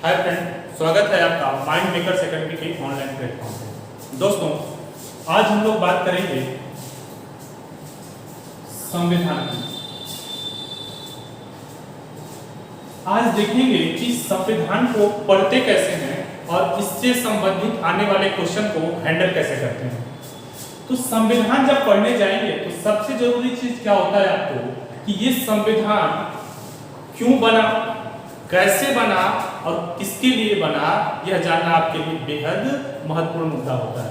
Hi friend, स्वागत है आपका माइंड मेकर्स एकेडमी के ऑनलाइन प्लेटफॉर्म पे। दोस्तों, आज हम लोग बात करेंगे संविधान की। आज देखेंगे कि संविधान को पढ़ते कैसे हैं और इससे संबंधित आने वाले क्वेश्चन को हैंडल कैसे करते हैं। तो संविधान जब पढ़ने जाएंगे तो सबसे जरूरी चीज क्या होता है आपको कि ये संविधान क्यों बना, कैसे बना और किसके लिए बना, यह जानना आपके लिए बेहद महत्वपूर्ण मुद्दा होता है।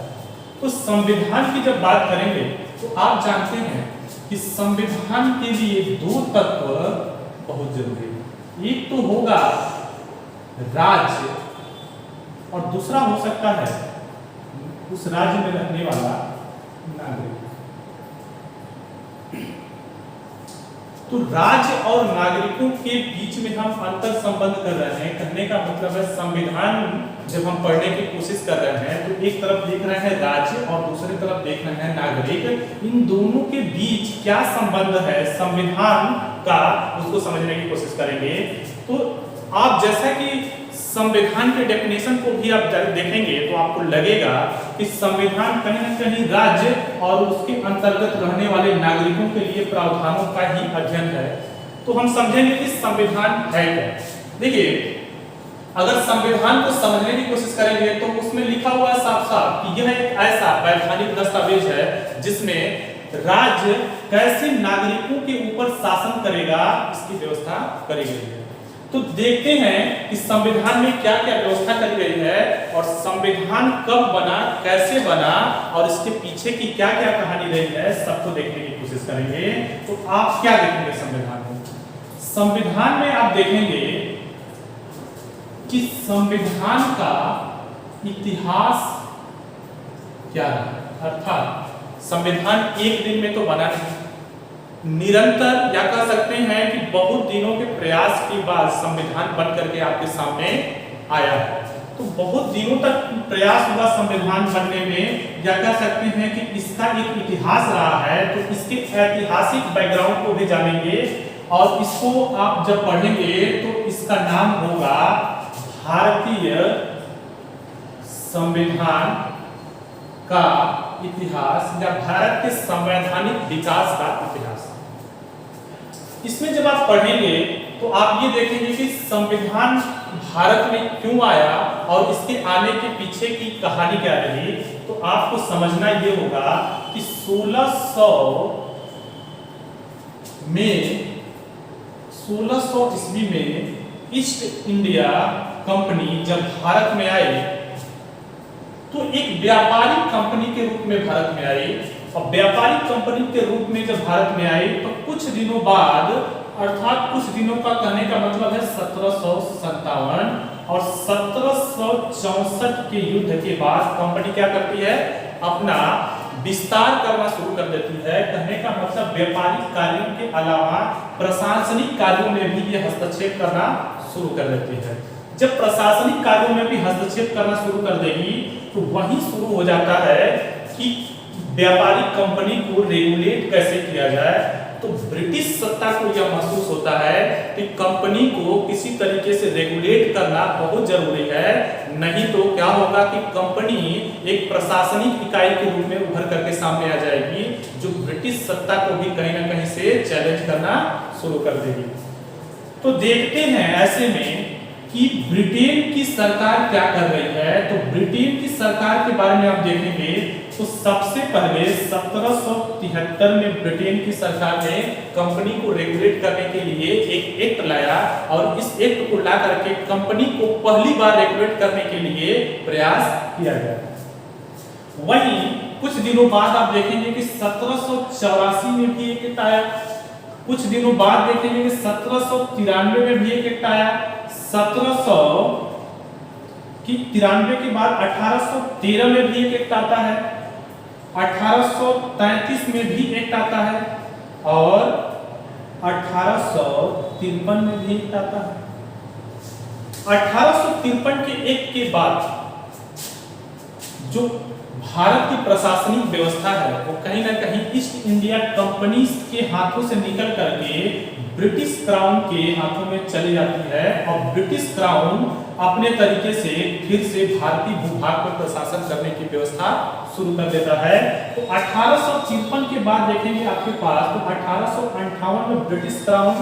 तो संविधान की जब बात करेंगे तो आप जानते हैं कि संविधान के लिए दो तत्व बहुत जरूरी है। एक तो होगा राज्य और दूसरा हो सकता है उस राज्य में रहने वाला नागरिक। तो राज्य और नागरिकों के बीच में हम अंतर संबंध कर रहे हैं। कहने का मतलब है संविधान जब हम पढ़ने की कोशिश कर रहे हैं तो एक तरफ देख रहे हैं राज्य और दूसरी तरफ देख रहे हैं नागरिक। इन दोनों के बीच क्या संबंध है संविधान का, उसको समझने की कोशिश करेंगे। तो आप जैसा कि संविधान के डेफिनेशन को भी आप देखेंगे तो आपको लगेगा कि संविधान कहीं न कहीं राज्य और उसके अंतर्गत रहने वाले नागरिकों के लिए प्रावधानों का ही अध्ययन है। तो हम समझेंगे कि संविधान है क्या। देखिए, अगर संविधान को समझने की कोशिश करेंगे तो उसमें लिखा हुआ है साफ साफ कि यह एक ऐसा वैधानिक दस्तावेज है जिसमें राज्य कैसे नागरिकों के ऊपर शासन करेगा इसकी व्यवस्था करी गई है। तो देखते हैं कि संविधान में क्या क्या व्यवस्था करी गई है और संविधान कब बना, कैसे बना और इसके पीछे की क्या क्या कहानी रही है, सबको देखने की कोशिश करेंगे। तो आप क्या देखेंगे संविधान में? संविधान में आप देखेंगे कि संविधान का इतिहास क्या है। अर्थात संविधान एक दिन में तो बना नहीं, निरंतर या कह सकते हैं कि बहुत दिनों के प्रयास के बाद संविधान बन करके आपके सामने आया है। तो बहुत दिनों तक प्रयास हुआ संविधान बनने में, या कह सकते हैं कि इसका एक इतिहास रहा है। तो इसके ऐतिहासिक बैकग्राउंड को भी जानेंगे और इसको आप जब पढ़ेंगे तो इसका नाम होगा भारतीय संविधान का इतिहास या भारत के संवैधानिक विकास का इतिहास। इसमें जब आप पढ़ेंगे तो आप ये देखेंगे कि संविधान भारत में क्यों आया और इसके आने के पीछे की कहानी क्या रही। तो आपको समझना ये होगा कि 1600 ईस्वी में ईस्ट इंडिया कंपनी जब भारत में आई तो एक व्यापारिक कंपनी के रूप में भारत में आई। और व्यापारिक कंपनी के रूप में जब भारत में आई तो कुछ दिनों बाद, अर्थात कुछ दिनों का कहने का मतलब है 1757 और 1764 के युद्ध के बाद कंपनी क्या करती है, अपना विस्तार करना शुरू कर देती है। कहने का मतलब व्यापारिक कार्यों के अलावा प्रशासनिक कार्यों में भी ये हस्तक्षेप करना शुरू कर देती है। जब प्रशासनिक कार्यों में भी हस्तक्षेप करना शुरू कर देगी तो वही शुरू हो जाता है कि व्यापारिक कंपनी को रेगुलेट कैसे किया जाए। तो ब्रिटिश सत्ता को यह महसूस होता है कि कंपनी को किसी तरीके से रेगुलेट करना बहुत जरूरी है, नहीं तो क्या होगा कि कंपनी एक प्रशासनिक इकाई के रूप में उभर करके सामने आ जाएगी जो ब्रिटिश सत्ता को भी कहीं ना कहीं से चैलेंज करना शुरू कर देगी। तो देखते हैं ऐसे में कि ब्रिटेन की सरकार क्या कर रही है। तो ब्रिटेन की सरकार के बारे में आप देखेंगे तो सबसे पहले 1773 में ब्रिटेन की सरकार ने कंपनी को रेगुलेट करने के लिए एक एक्ट लाया और इस एक्ट को ला करके कंपनी को पहली बार रेगुलेट करने के लिए प्रयास किया गया। वहीं कुछ दिनों बाद आप देखेंगे कि 1784 में भी एक एक्ट आया। कुछ दिनों बाद देखेंगे कि 1793 में भी एक एक्ट आया। 1793 के बाद 1813 में भी एक एक्ट आता है, 1833 में भी एक्ट आता है और 1853 में भी एक्ट आता है। 1853 के एक्ट के बाद जो भारत की प्रशासनिक व्यवस्था है वो कहीं ना कहीं ईस्ट इंडिया कंपनी के हाथों से निकल करके ब्रिटिश क्राउन के हाथों में चली जाती है और ब्रिटिश क्राउन अपने तरीके से फिर से भारतीय भूभाग पर प्रशासन करने की व्यवस्था शुरू कर देता है। तो 1853 के बाद देखेंगे आपके पास, तो 1858 में ब्रिटिश क्राउन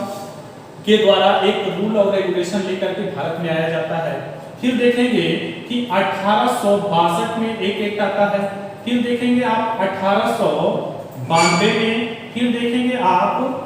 के द्वारा एक रूल और रेगुलेशन लेकर के भारत में आया जाता है। फिर देखेंगे कि 1862 में एक एक्ट आता है, फिर देखेंगे आप 1892 में, फिर देखेंगे आप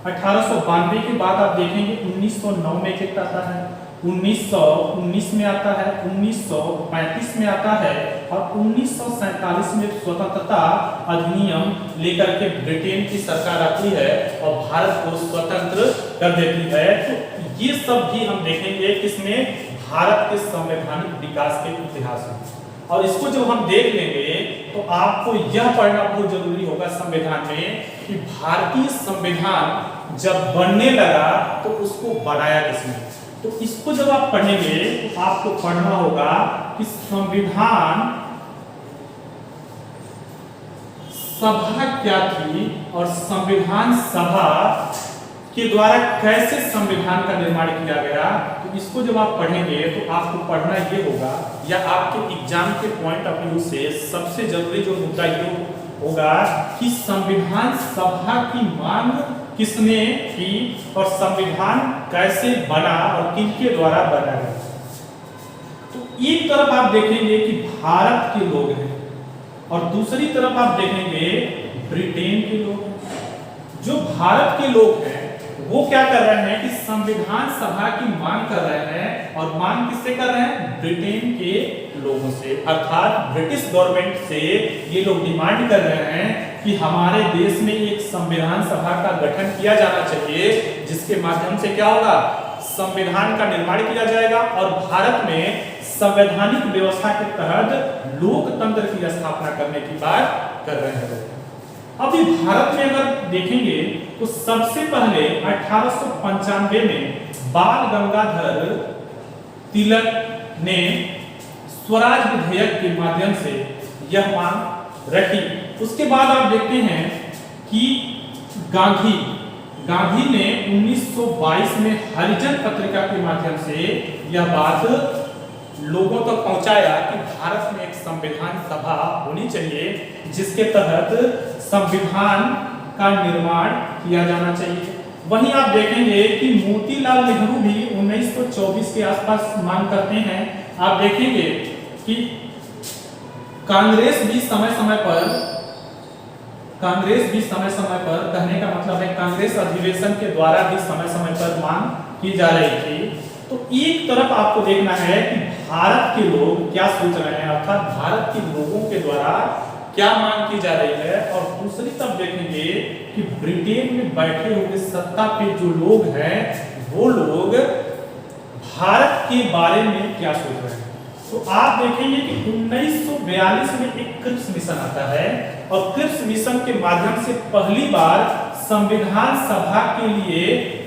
1892 के बाद आप देखेंगे 1909 में एक एक्ट आता है, 1919 में आता है, 1935 में आता है और 1947 में स्वतंत्रता अधिनियम लेकर के ब्रिटेन की सरकार आती है और भारत को स्वतंत्र कर देती है। तो ये सब भी हम देखेंगे किसमें, भारत के संवैधानिक विकास के इतिहास में। और इसको जब हम देख लेंगे तो आपको यह पढ़ना बहुत जरूरी होगा संविधान में कि भारतीय संविधान जब बनने लगा तो उसको बनाया किसने। तो इसको जब आप पढ़ेंगे तो आपको पढ़ना होगा कि संविधान सभा क्या थी और संविधान सभा के द्वारा कैसे संविधान का निर्माण किया गया। तो इसको जब आप पढ़ेंगे तो आपको पढ़ना ये होगा, या आपके एग्जाम के पॉइंट ऑफ व्यू से सबसे जरूरी जो मुद्दा ये होगा कि संविधान सभा की मांग किसने की और संविधान कैसे बना और किनके द्वारा बना गया। तो एक तरफ आप देखेंगे कि भारत के लोग हैं और दूसरी तरफ आप देखेंगे ब्रिटेन के लोग हैं। जो भारत के लोग हैं वो क्या कर रहे हैं कि संविधान सभा की मांग कर रहे हैं और मांग किससे कर रहे हैं, ब्रिटेन के लोगों से, अर्थात ब्रिटिश गवर्नमेंट से ये लोग डिमांड कर रहे हैं कि हमारे देश में एक संविधान सभा का गठन किया जाना चाहिए जिसके माध्यम से क्या होगा, संविधान का निर्माण किया जाएगा और भारत में संवैधानिक व्यवस्था के तहत लोकतंत्र की स्थापना करने की बात कर रहे हैं। अभी भारत में अगर देखेंगे तो सबसे पहले 1895 में बाल गंगाधर तिलक ने स्वराज विधेयक के माध्यम से यह मांग रखी। उसके बाद आप देखते हैं कि गांधी ने 1922 में हरिजन पत्रिका के माध्यम से यह बात लोगों तक पहुंचाया कि भारत में एक संविधान सभा होनी चाहिए जिसके तहत संविधान का निर्माण किया जाना चाहिए। वहीं आप देखेंगे कि मोतीलाल नेहरू भी 1924 के आसपास मांग करते हैं। आप देखेंगे कि कांग्रेस भी समय समय पर कहने का मतलब है कांग्रेस अधिवेशन के द्वारा भी समय समय पर मांग की जा रही थी। तो एक तरफ आपको देखना है कि भारत के लोग क्या सोच रहे हैं, अर्थात भारत के लोगों के द्वारा क्या मांग की जा रही है, और दूसरी तरफ देखेंगे कि ब्रिटेन में बैठे हुए सत्ता पे जो लोग हैं वो लोग भारत के बारे में क्या सोच रहे हैं। तो आप देखेंगे कि 1942 में एक क्रिप्स मिशन आता है और क्रिप्स मिशन के माध्यम से पहली बार संविधान सभा के लिए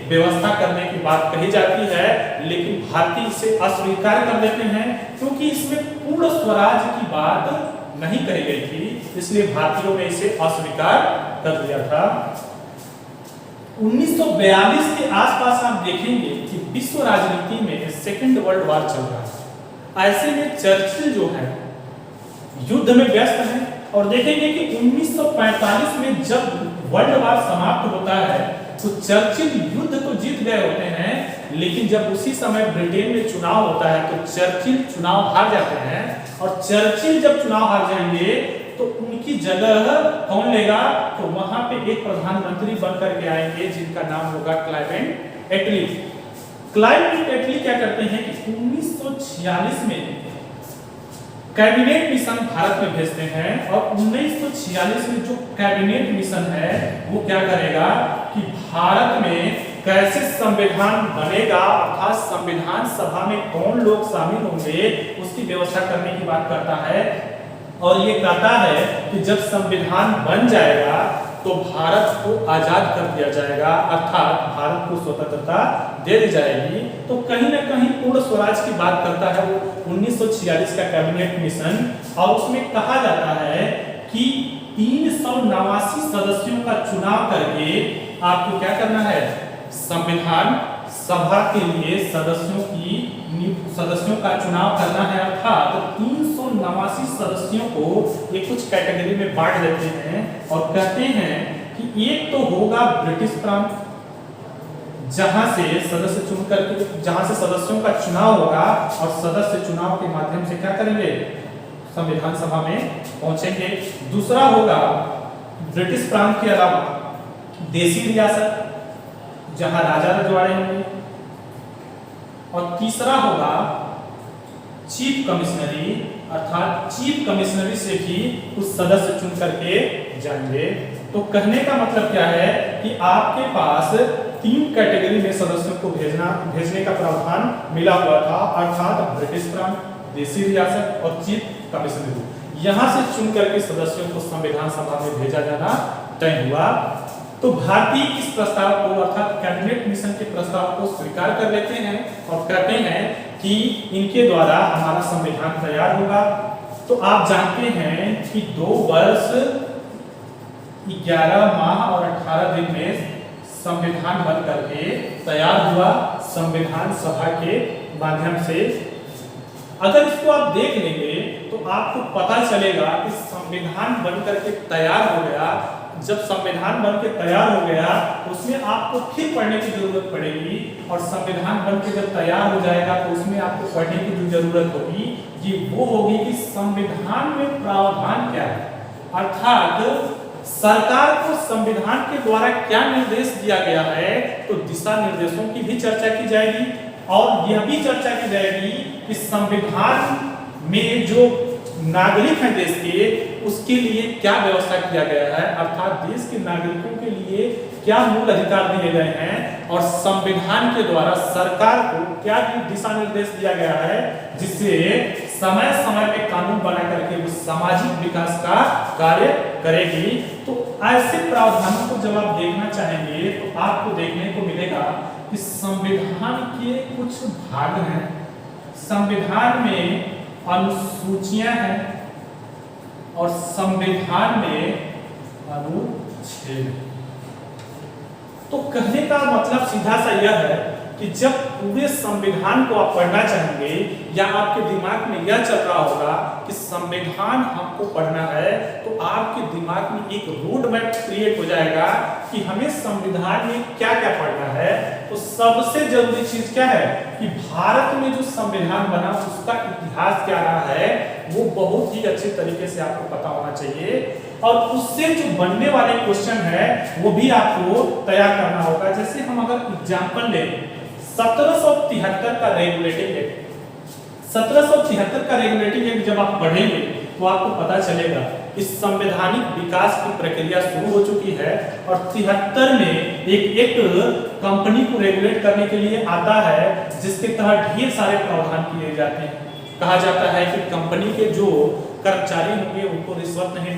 व्यवस्था करने की बात कही जाती है, लेकिन भारतीय इसे अस्वीकार कर देते हैं क्योंकि इसमें पूर्ण स्वराज की बात नहीं कही गई थी, इसलिए भारतीयों ने इसे अस्वीकार कर दिया था। 1942 के आसपास आप देखेंगे कि विश्व राजनीति में सेकेंड वर्ल्ड वॉर चल रहा है। ऐसे में चर्चिल जो है युद्ध में व्यस्त है और देखेंगे कि 1945 में जब वर्ल्ड वॉर समाप्त होता है तो चर्चिल युद्ध तो जीत गए होते हैं, लेकिन जब उसी समय ब्रिटेन में चुनाव होता है तो चर्चिल चुनाव हार जाते हैं और चर्चिल जब चुनाव हार जाएंगे तो उनकी जगह कौन लेगा, तो वहां पे एक प्रधानमंत्री बन करके आएंगे जिनका नाम होगा क्लाइवेंट एटली। क्लाइवेंट एटली क्या करते हैं कि 1946 में कैबिनेट मिशन भारत में भेजते हैं और 1946 में जो कैबिनेट मिशन है वो क्या करेगा कि भारत में कैसे संविधान बनेगा, अर्थात संविधान सभा में कौन लोग शामिल होंगे उसकी व्यवस्था करने की बात करता है। और ये कहता है कि जब संविधान बन जाएगा तो भारत को आजाद कर दिया जाएगा, अर्थात भारत को स्वतंत्रता दे दी जाएगी, तो कहीं ना कहीं पूर्ण स्वराज की बात करता है वो 1946 का कैबिनेट मिशन, और उसमें कहा जाता है कि 389 सदस्यों का चुनाव करके आपको क्या करना है, संविधान सभा के लिए सदस्यों का चुनाव करना है। अर्थात 389 सदस्यों को ये कुछ कैटेगरी में बांट देते हैं और कहते हैं कि एक तो होगा ब्रिटिश प्रांत, जहां से सदस्य चुन करके, जहां से सदस्यों का चुनाव होगा और सदस्य चुनाव के माध्यम से क्या करेंगे, संविधान सभा में पहुंचेंगे। दूसरा होगा ब्रिटिश प्रांत के अलावा देसी रियासत, जहां राजा रजवाड़े होंगे। और तीसरा होगा चीफ कमिश्नरी, अर्थात चीफ कमिश्नरी से भी कुछ सदस्य चुन करके जाएंगे। तो कहने का मतलब क्या है कि आपके पास 3 कैटेगरी में सदस्यों को भेजने का प्रावधान मिला हुआ था, अर्थात ब्रिटिश प्रांत, देसी रियासत और चीफ कमिश्नरी। यहां से चुन करके सदस्यों को संविधान सभा में भेजा जाना तय हुआ। तो भारतीय इस प्रस्ताव को, अर्थात कैबिनेट मिशन के प्रस्ताव को स्वीकार कर लेते हैं और कहते हैं कि इनके द्वारा हमारा संविधान तैयार होगा। तो आप जानते हैं कि 2 वर्ष 11 माह और 18 दिन में संविधान बन करके तैयार हुआ संविधान सभा के माध्यम से। अगर इसको आप देख लेंगे तो आपको पता चलेगा कि संविधान बन करके तैयार हो गया। जब संविधान बन के तैयार हो गया तो उसमें आपको फिर पढ़ने की जरूरत पड़ेगी, और संविधान बन के जब तैयार हो जाएगा तो उसमें आपको पढ़ने की जो जरूरत होगी ये वो होगी कि संविधान में प्रावधान क्या है, अर्थात सरकार को संविधान के द्वारा क्या निर्देश दिया गया है। तो दिशा निर्देशों की भी चर्चा की जाएगी और यह भी चर्चा की जाएगी कि संविधान में जो नागरिक हैं देश के, उसके लिए क्या व्यवस्था किया गया है, अर्थात देश के नागरिकों के लिए क्या मूल अधिकार दिए गए हैं, और संविधान के द्वारा सरकार को क्या दिशा निर्देश दिया गया है, जिससे समय समय पे कानून बना करके वो सामाजिक विकास का कार्य करेगी। तो ऐसे प्रावधानों को जब आप देखना चाहेंगे तो आपको देखने को मिलेगा कि संविधान के कुछ भाग हैं, संविधान में अनुसूचियां हैं और संविधान में अनुच्छेद। तो कहने का मतलब सीधा सा यह है कि जब पूरे संविधान को आप पढ़ना चाहेंगे या आपके दिमाग में यह चल रहा होगा कि संविधान हमको पढ़ना है, तो आपके दिमाग में एक रोड मैप क्रिएट हो जाएगा कि हमें संविधान में क्या क्या पढ़ना है। तो सबसे जरूरी चीज क्या है कि भारत में जो संविधान बना उसका इतिहास क्या रहा है वो बहुत ही अच्छे तरीके से आपको पता होना चाहिए, और उससे जो बनने वाले क्वेश्चन है वो भी आपको तैयार करना होगा। जैसे हम अगर एग्जांपल लें 1773 का रेगुलेटिंग एक्ट, 1773 का रेगुलेटिंग एक्ट जब आप पढ़ेंगे तो आपको पता चलेगा कि संवैधानिक विकास की प्रक्रिया शुरू हो चुकी है, और 73 में एक एक्ट कंपनी को रेगुलेट करने के लिए आता है, जिसके तहत ढेर सारे प्रावधान किए जाते हैं। कहा जाता है कि कंपनी के जो कर्मचारी होंगे उनको रिश्वत नहीं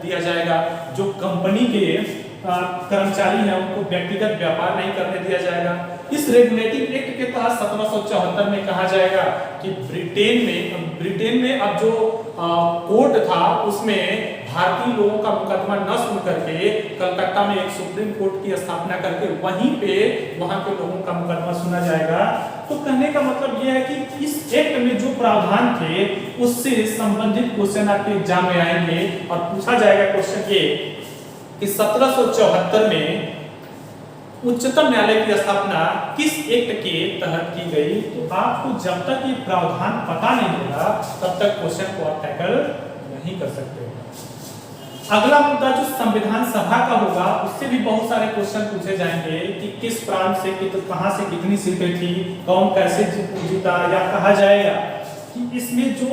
दिया जाएगा, जो कंपनी के कर्मचारी हैं उनको व्यक्तिगत व्यापार नहीं करने दिया जाएगा। इस रेगुलेटिंग एक्ट के तहत 1774 में कहा जाएगा कि ब्रिटेन में अब जो कोर्ट था उसमें भारतीय लोगों का मुकदमा न सुन करके कलकत्ता में एक सुप्रीम कोर्ट की स्थापना करके वहीं पे वहां के लोगों का मुकदमा सुना जाएगा। तो कहने का मतलब यह है कि इस एक्ट में जो प्रावधान थे उससे संबंधित क्वेश्चन आपके एग्जाम में आएंगे और पूछा जाएगा क्वेश्चन ये कि 1774 में उच्चतम न्यायालय की स्थापना किस एक्ट के तहत की गई। तो आपको जब तक ये प्रावधान पता नहीं होगा तब तक क्वेश्चन को आप टैकल नहीं कर सकते। अगला मुद्दा जो संविधान सभा का होगा उससे भी बहुत सारे क्वेश्चन पूछे जाएंगे कि किस प्रांत से कहां से कितनी सीटें थी, कौन कैसे जीता, या कहा जाएगा कि इसमें जो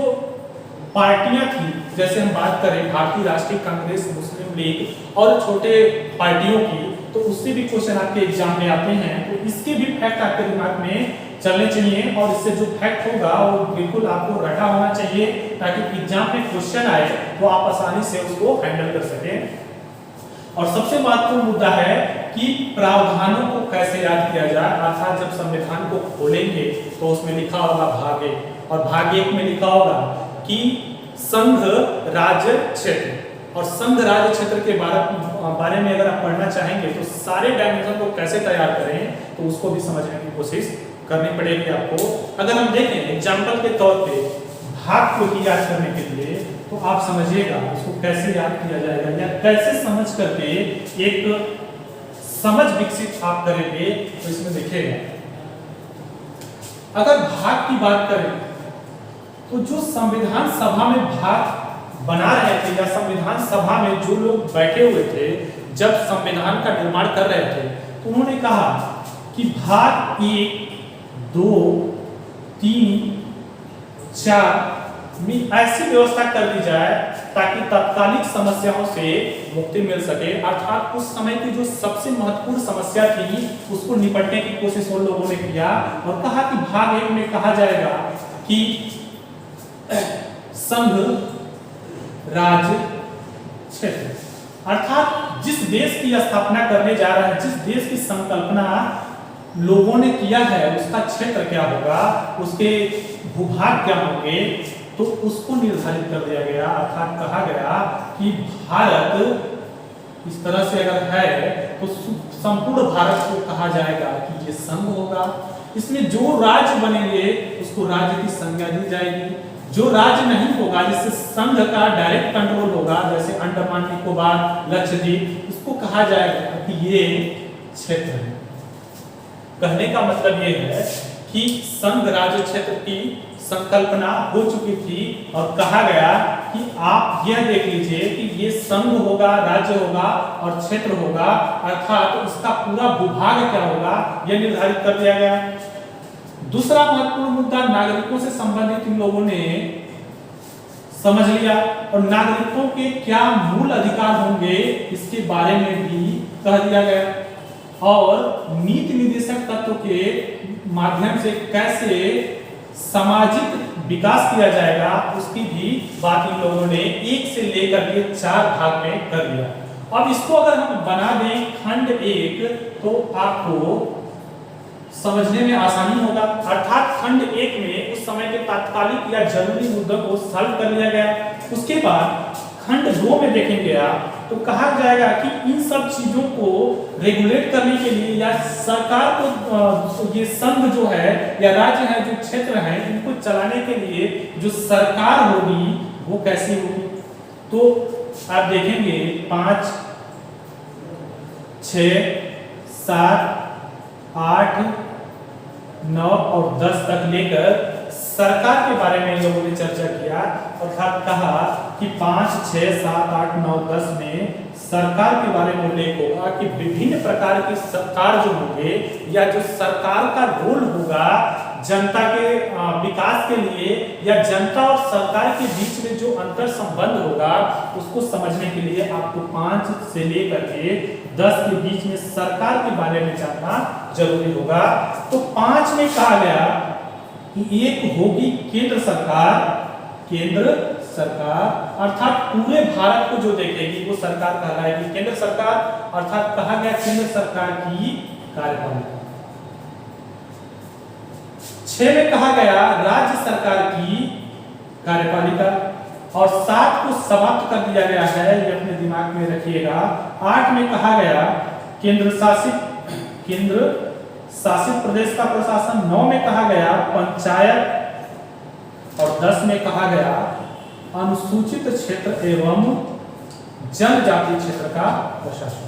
पार्टियां थी, जैसे हम बात करें भारतीय राष्ट्रीय कांग्रेस, मुस्लिम लीग और छोटे पार्टियों की, तो उससे भी क्वेश्चन आपके एग्जाम में आते हैं। तो इसके भी फैक्ट आपके दिमाग में चलने चाहिए, और इससे जो फैक्ट होगा वो बिल्कुल आपको रटा होना चाहिए ताकि एग्जाम में क्वेश्चन आए तो आप आसानी से उसको हैंडल कर सकें। और सबसे महत्वपूर्ण मुद्दा है कि प्रावधानों को कैसे याद किया जाए, अर्थात जब संविधान को खोलेंगे तो उसमें लिखा होगा भाग 1 और भाग 1 में लिखा होगा कि संघ राज्य क्षेत्र, और संघ राज्य क्षेत्र के बारे में अगर आप पढ़ना चाहेंगे तो सारे डायमेंशन को कैसे तैयार करें तो उसको भी समझने की कोशिश करनी पड़ेगी आपको। अगर हम देखें एग्जाम्पल के तौर पे भाग को ही याद करने के लिए तो आप समझिएगा उसको कैसे याद किया जाएगा या कैसे समझ करके एक समझ विकसित आप करेंगे। तो इसमें देखिएगा अगर भाग की बात करें तो जो संविधान सभा में भाग बना रहे थे या संविधान सभा में जो लोग बैठे हुए थे जब संविधान का निर्माण कर रहे थे तो उन्होंने कहा कि भाग 1, 2, 3, 4 में ऐसी व्यवस्था कर दी जाए ताकि तात्कालिक समस्याओं से मुक्ति मिल सके, अर्थात उस समय की जो सबसे महत्वपूर्ण समस्या थी उसको निपटने की कोशिश उन लोगों ने किया और कहा कि भाग 1 में कहा जाएगा कि संघ राज्य क्षेत्र, अर्थात जिस देश की स्थापना करने जा रहा है, जिस देश की संकल्पना लोगों ने किया है उसका क्षेत्र क्या होगा, उसके भूभाग क्या होंगे, तो उसको निर्धारित कर दिया गया। अर्थात कहा गया कि भारत इस तरह से अगर है तो संपूर्ण भारत को कहा जाएगा कि ये संघ होगा। इसमें जो राज्य बनेंगे उसको राज्य की संज्ञा दी जाएगी, जो राज्य नहीं होगा जिससे संघ का डायरेक्ट कंट्रोल होगा जैसे अंडमान निकोबार, लक्षद्वीप, उसको कहा जाएगा कि ये क्षेत्र है। कहने का मतलब ये है कि संघ राज्य क्षेत्र की संकल्पना हो चुकी थी और कहा गया कि आप यह देख लीजिए कि ये संघ होगा, राज्य होगा और क्षेत्र होगा, अर्थात उसका पूरा भूभाग क्या होगा यह निर्धारित कर दिया गया। दूसरा महत्वपूर्ण मुद्दा नागरिकों से संबंधित इन लोगों ने समझ लिया और नागरिकों के क्या मूल अधिकार होंगे इसके बारे में भी कह दिया गया और नीति निर्देशक तत्व के माध्यम से कैसे सामाजिक विकास किया जाएगा उसकी भी बात इन लोगों ने 1 से लेकर के 4 भाग में कर दिया। अब इसको अगर हम बना दें खंड 1 तो आपको समझने में आसानी होगा। अर्थात खंड 1 में उस समय के तात्कालिक या जरूरी मुद्दों को सॉल्व कर लिया गया। उसके बाद खंड 2 में देखेंगे आप तो कहा जाएगा कि इन सब चीजों को रेगुलेट करने के लिए या सरकार को ये संघ जो है या राज्य है जो क्षेत्र है इनको चलाने के लिए जो सरकार होगी वो कैसी होगी। तो आप देखेंगे 5, 6, 7, 8, 9 और 10 तक लेकर सरकार के बारे में लोगों ने चर्चा किया अर्थात कहा कि 5, 6, 7, 8, 9, 10 में सरकार के बारे में उल्लेख होगा कि विभिन्न प्रकार की सरकार जो होंगे या जो सरकार का रोल होगा जनता के विकास के लिए या जनता और सरकार के बीच में जो अंतर संबंध होगा उसको समझने के लिए आपको 5 से लेकर के 10 के बीच में सरकार के बारे में जानना जरूरी होगा। तो 5 में कहा गया कि एक होगी केंद्र सरकार अर्थात पूरे भारत को जो देखेगी वो सरकार कहलाएगी केंद्र सरकार, अर्थात कहा गया केंद्र सरकार की कार्यपालिका। 6 में कहा गया राज्य सरकार की कार्यपालिका और 7 को समाप्त कर दिया गया है, ये अपने दिमाग में रखिएगा। 8 में कहा गया केंद्र शासित प्रदेश का प्रशासन। 9 में कहा गया पंचायत और 10 में कहा गया अनुसूचित क्षेत्र एवं जनजाति क्षेत्र का प्रशासन।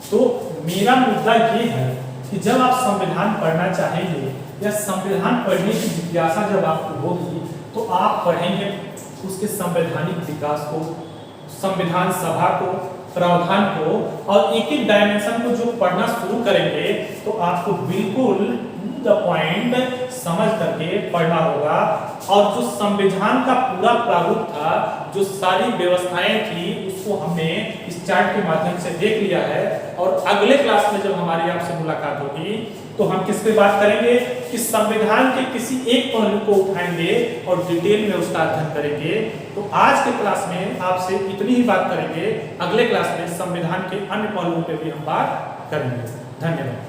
तो मेरा मुद्दा ये है कि जब आप संविधान पढ़ना चाहेंगे या संविधान पढ़ने की जिज्ञासा जब आपको होगी तो आप पढ़ेंगे उसके संवैधानिक विकास को, संविधान सभा को, प्रावधान को और एक एक डायमेंशन को जो पढ़ना शुरू करेंगे तो आपको बिल्कुल द पॉइंट समझ करके पढ़ना होगा। और जो संविधान का पूरा प्रारूप था, जो सारी व्यवस्थाएं थी उसको हमने इस चार्ट के माध्यम से देख लिया है और अगले क्लास में जब हमारी आपसे मुलाकात होगी तो हम किस पे बात करेंगे कि संविधान के किसी एक पहलू को उठाएंगे और डिटेल में उसका अध्ययन करेंगे। तो आज के क्लास में आपसे इतनी ही बात करेंगे, अगले क्लास में संविधान के अन्य पहलुओं पे भी हम बात करेंगे। धन्यवाद।